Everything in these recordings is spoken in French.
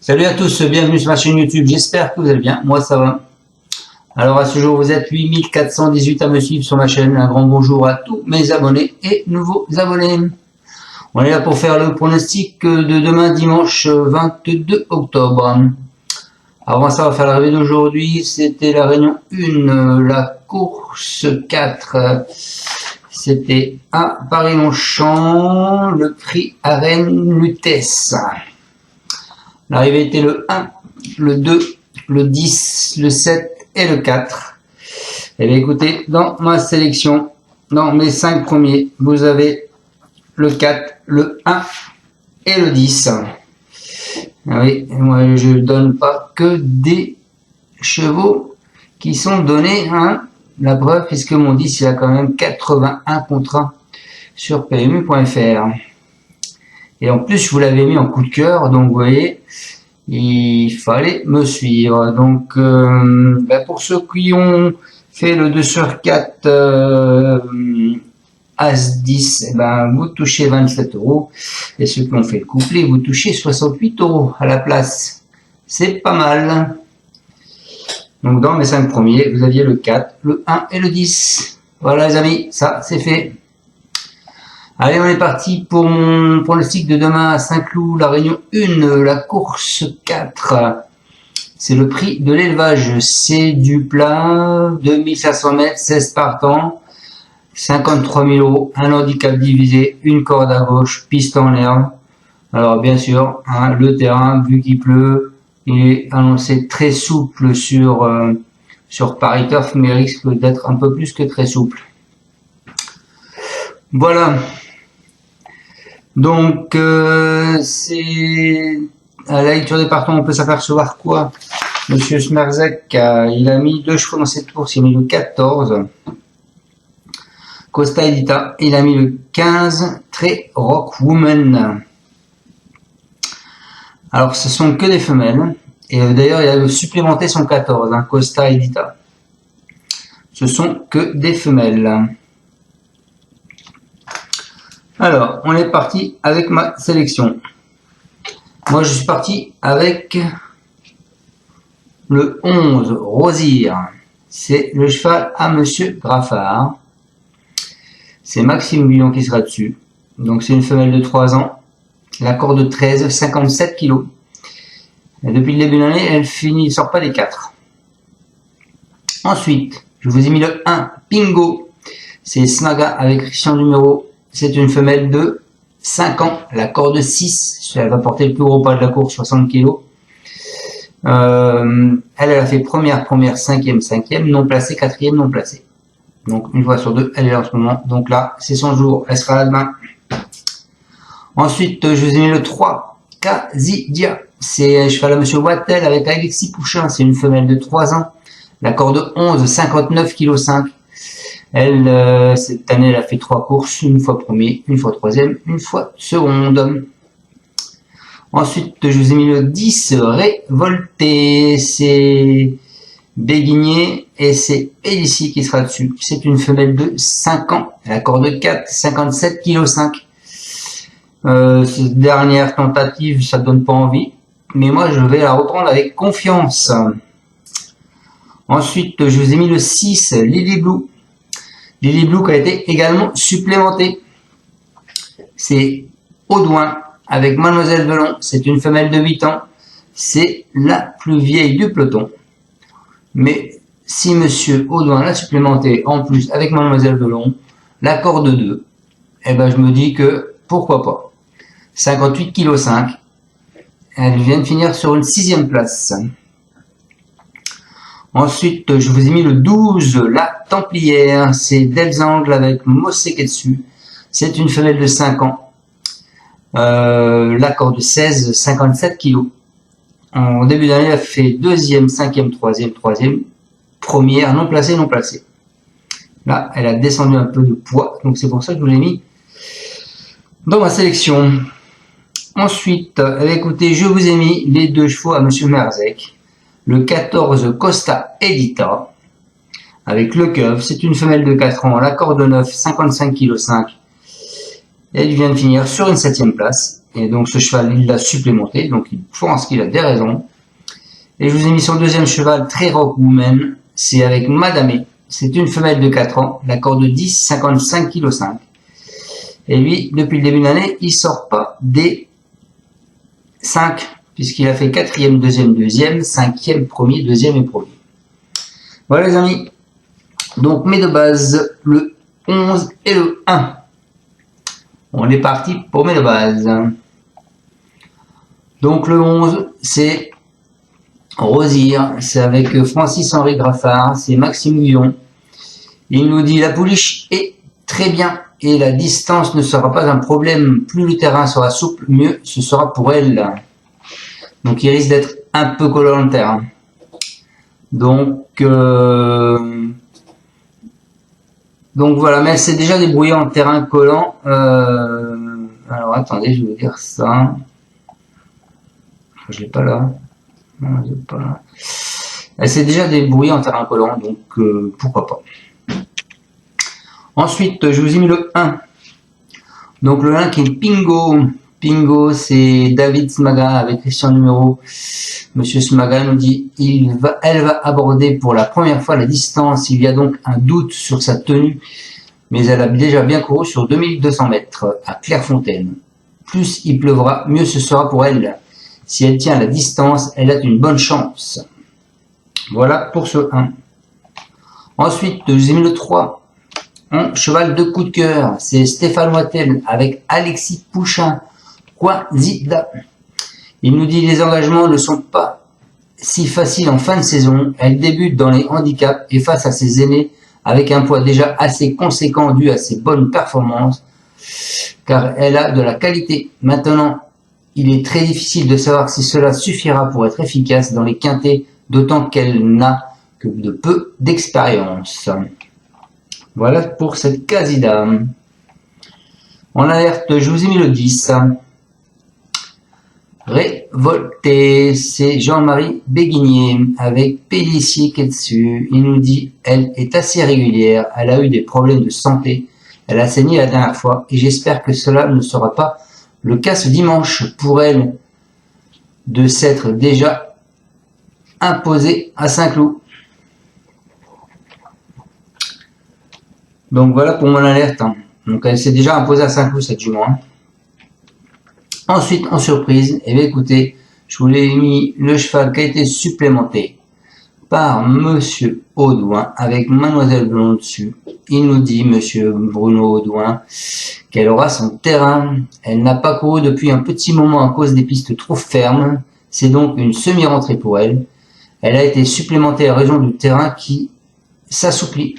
Salut à tous, bienvenue sur ma chaîne YouTube, j'espère que vous allez bien, moi ça va. Alors à ce jour vous êtes 8418 à me suivre sur ma chaîne, un grand bonjour à tous mes abonnés et nouveaux abonnés. On est là pour faire le pronostic de demain dimanche 22 octobre. Avant ça on va faire l'arrivée d'aujourd'hui, c'était la réunion 1, la course 4. C'était à Paris-Longchamp, le prix Arène Lutèce. L'arrivée était le 1, le 2, le 10, le 7 et le 4. Et bien écoutez, dans ma sélection, dans mes 5 premiers, vous avez le 4, le 1 et le 10. Ah oui, moi je donne pas que des chevaux qui sont donnés, hein. La preuve, puisque mon 10 il a quand même 81 contre 1 sur PMU.fr. Et en plus, je vous l'avais mis en coup de cœur, donc vous voyez, il fallait me suivre. Donc, pour ceux qui ont fait le 2 sur 4 As-10, vous touchez 27 €. Et ceux qui ont fait le couplet, vous touchez 68 € à la place. C'est pas mal. Donc, dans mes 5 premiers, vous aviez le 4, le 1 et le 10. Voilà les amis, ça c'est fait. Allez, on est parti pour mon pronostic de demain à Saint-Cloud, la réunion 1, la course 4. C'est le prix de l'élevage, c'est du plat, 2500 mètres, 16 partants, 53 000 €, un handicap divisé, une corde à gauche, piste en herbe. Alors bien sûr, hein, le terrain, vu qu'il pleut, il est annoncé très souple sur Paris Turf, mais risque d'être un peu plus que très souple. Voilà. Donc, c'est à la lecture des partants, on peut s'apercevoir quoi? Monsieur Smerzek, il a mis 2 chevaux dans cette course, il a mis le 14. Costa Edita, il a mis le 15, Très Rock Woman. Alors, ce sont que des femelles. Et d'ailleurs, il a supplémenté son 14, hein, Costa Edita. Ce sont que des femelles. Alors, on est parti avec ma sélection. Moi, je suis parti avec le 11, Rosir. C'est le cheval à Monsieur Graffard. C'est Maxime Guillon qui sera dessus. Donc, c'est une femelle de 3 ans. La corde 13, 57 kg. Et depuis le début de l'année, elle sort pas des 4. Ensuite, je vous ai mis le 1, Pingo. C'est Snaga avec Christian Numéro. C'est une femelle de 5 ans, la corde 6, elle va porter le plus gros pas de la course, 60 kg. Elle a fait première, 5e, non placée, 4e, non placée. Donc une fois sur 2, elle est là en ce moment. Donc là, c'est son jour, elle sera là demain. Ensuite, je vous ai mis le 3, Casidia. C'est un cheval à Monsieur Wattel avec Alexis Pouchin, c'est une femelle de 3 ans. La corde 11, 59 kg 5. Elle, cette année, elle a fait 3 courses, une fois premier, une fois troisième, une fois seconde. Ensuite, je vous ai mis le 10, Révolté. C'est Béguigné et c'est Elici qui sera dessus. C'est une femelle de 5 ans, la corde 4, 57 kg 5. Cette dernière tentative, ça donne pas envie, mais moi, je vais la reprendre avec confiance. Ensuite, je vous ai mis le 6, Lily Blue. Lily Blue qui a été également supplémentée. C'est Audouin avec Mademoiselle Velon. C'est une femelle de 8 ans. C'est la plus vieille du peloton. Mais si Monsieur Audouin l'a supplémentée en plus avec Mademoiselle Velon, la corde 2, je me dis que pourquoi pas. 58 kg 5. Elle vient de finir sur une 6e place. Ensuite, je vous ai mis le 12, la Templière. C'est Delzangle avec Moseketsu. C'est une femelle de 5 ans. La corde 16, 57 kg. En début d'année, elle a fait 2e, 5e, 3e. Première, non placée, non placée. Là, elle a descendu un peu de poids. Donc, c'est pour ça que je vous l'ai mis dans ma sélection. Ensuite, écoutez, je vous ai mis les 2 chevaux à Monsieur Merzek. Le 14, Costa Edita, avec le keuf, c'est une femelle de 4 ans, la corde 9, 55 kg 5. Elle vient de finir sur une 7e place. Et donc ce cheval, il l'a supplémenté, donc il pense qu'il a des raisons. Et je vous ai mis son deuxième cheval, très rock woman, c'est avec Madame. C'est une femelle de 4 ans, la corde de 10, 55 kg 5. Et lui, depuis le début de l'année, il sort pas des 5, puisqu'il a fait 4e, 2e, 5e, 1er, 2e et 1er. Voilà les amis. Donc mes deux bases, le 11 et le 1. On est parti pour mes deux bases. Donc le 11, c'est Rosire, c'est avec Francis-Henri Graffard, c'est Maxime Guillon. Il nous dit la pouliche est très bien et la distance ne sera pas un problème. Plus le terrain sera souple, mieux ce sera pour elle. Donc il risque d'être un peu collant le terrain. Donc voilà, mais elle s'est déjà débrouillée en terrain collant. Alors attendez, je vais vous dire ça. Je l'ai pas là. Non, je l'ai pas là. Elle s'est déjà débrouillée en terrain collant, donc pourquoi pas. Ensuite, je vous ai mis le 1. Donc le 1 qui est Pingo. Pingo, c'est David Smaga avec Christian numéro. Monsieur Smaga nous dit elle va aborder pour la première fois la distance. Il y a donc un doute sur sa tenue, mais elle a déjà bien couru sur 2200 mètres à Clairefontaine. Plus il pleuvra, mieux ce sera pour elle. Si elle tient la distance, elle a une bonne chance. Voilà pour ce 1. Ensuite, je vous ai mis le 3. Un cheval de coup de cœur, c'est Stéphane Wattel avec Alexis Pouchin. Zida. Il nous dit les engagements ne sont pas si faciles en fin de saison. Elle débute dans les handicaps et face à ses aînés avec un poids déjà assez conséquent dû à ses bonnes performances, car elle a de la qualité. Maintenant, il est très difficile de savoir si cela suffira pour être efficace dans les quintets, d'autant qu'elle n'a que de peu d'expérience. Voilà pour cette Casida. En alerte, je vous ai mis le 10. Révolté, c'est Jean-Marie Béguinier avec Pélissier qui est dessus. Il nous dit elle est assez régulière, elle a eu des problèmes de santé, elle a saigné la dernière fois et j'espère que cela ne sera pas le cas ce dimanche pour elle de s'être déjà imposée à Saint-Cloud. Donc voilà pour mon alerte. Donc elle s'est déjà imposée à Saint-Cloud cette jument. Ensuite, en surprise, eh bien écoutez, je vous l'ai mis le cheval qui a été supplémenté par Monsieur Audouin avec Mademoiselle Blond dessus. Il nous dit, Monsieur Bruno Audouin, qu'elle aura son terrain. Elle n'a pas couru depuis un petit moment à cause des pistes trop fermes. C'est donc une semi-rentrée pour elle. Elle a été supplémentée à raison du terrain qui s'assouplit.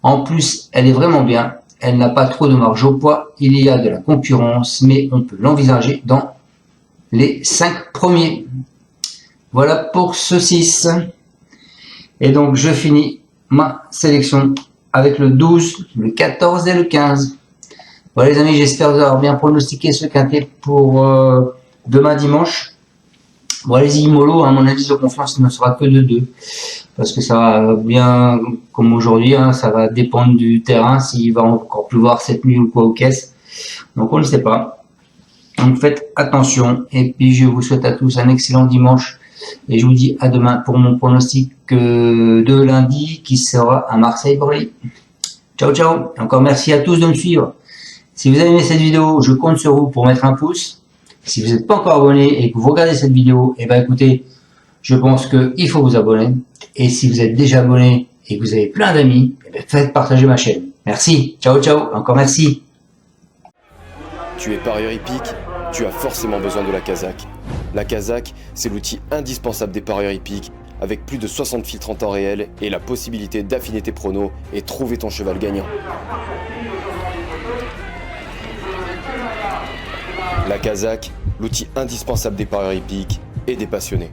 En plus, elle est vraiment bien. Elle n'a pas trop de marge au poids. Il y a de la concurrence, mais on peut l'envisager dans les 5 premiers. Voilà pour ce 6. Et donc, je finis ma sélection avec le 12, le 14 et le 15. Voilà les amis, j'espère vous avoir bien pronostiqué ce quintet pour demain dimanche. Bon, allez-y, mollo, mon indice de confiance ne sera que de 2. Parce que ça va bien, comme aujourd'hui, ça va dépendre du terrain, s'il va encore pleuvoir cette nuit ou quoi aux caisses. Donc on ne sait pas. Donc faites attention. Et puis je vous souhaite à tous un excellent dimanche. Et je vous dis à demain pour mon pronostic de lundi qui sera à Marseille-Bordeaux. Ciao, ciao. Et encore merci à tous de me suivre. Si vous avez aimé cette vidéo, je compte sur vous pour mettre un pouce. Si vous n'êtes pas encore abonné et que vous regardez cette vidéo, eh ben écoutez, je pense qu'il faut vous abonner. Et si vous êtes déjà abonné et que vous avez plein d'amis, eh ben faites partager ma chaîne. Merci. Ciao, ciao. Encore merci. Tu es parieur hippique, tu as forcément besoin de la Kazakh. La Kazakh, c'est l'outil indispensable des parieurs hippiques, avec plus de 60 filtres en temps réel et la possibilité d'affiner tes pronos et trouver ton cheval gagnant. La Kazakh, l'outil indispensable des parieurs hippiques et des passionnés.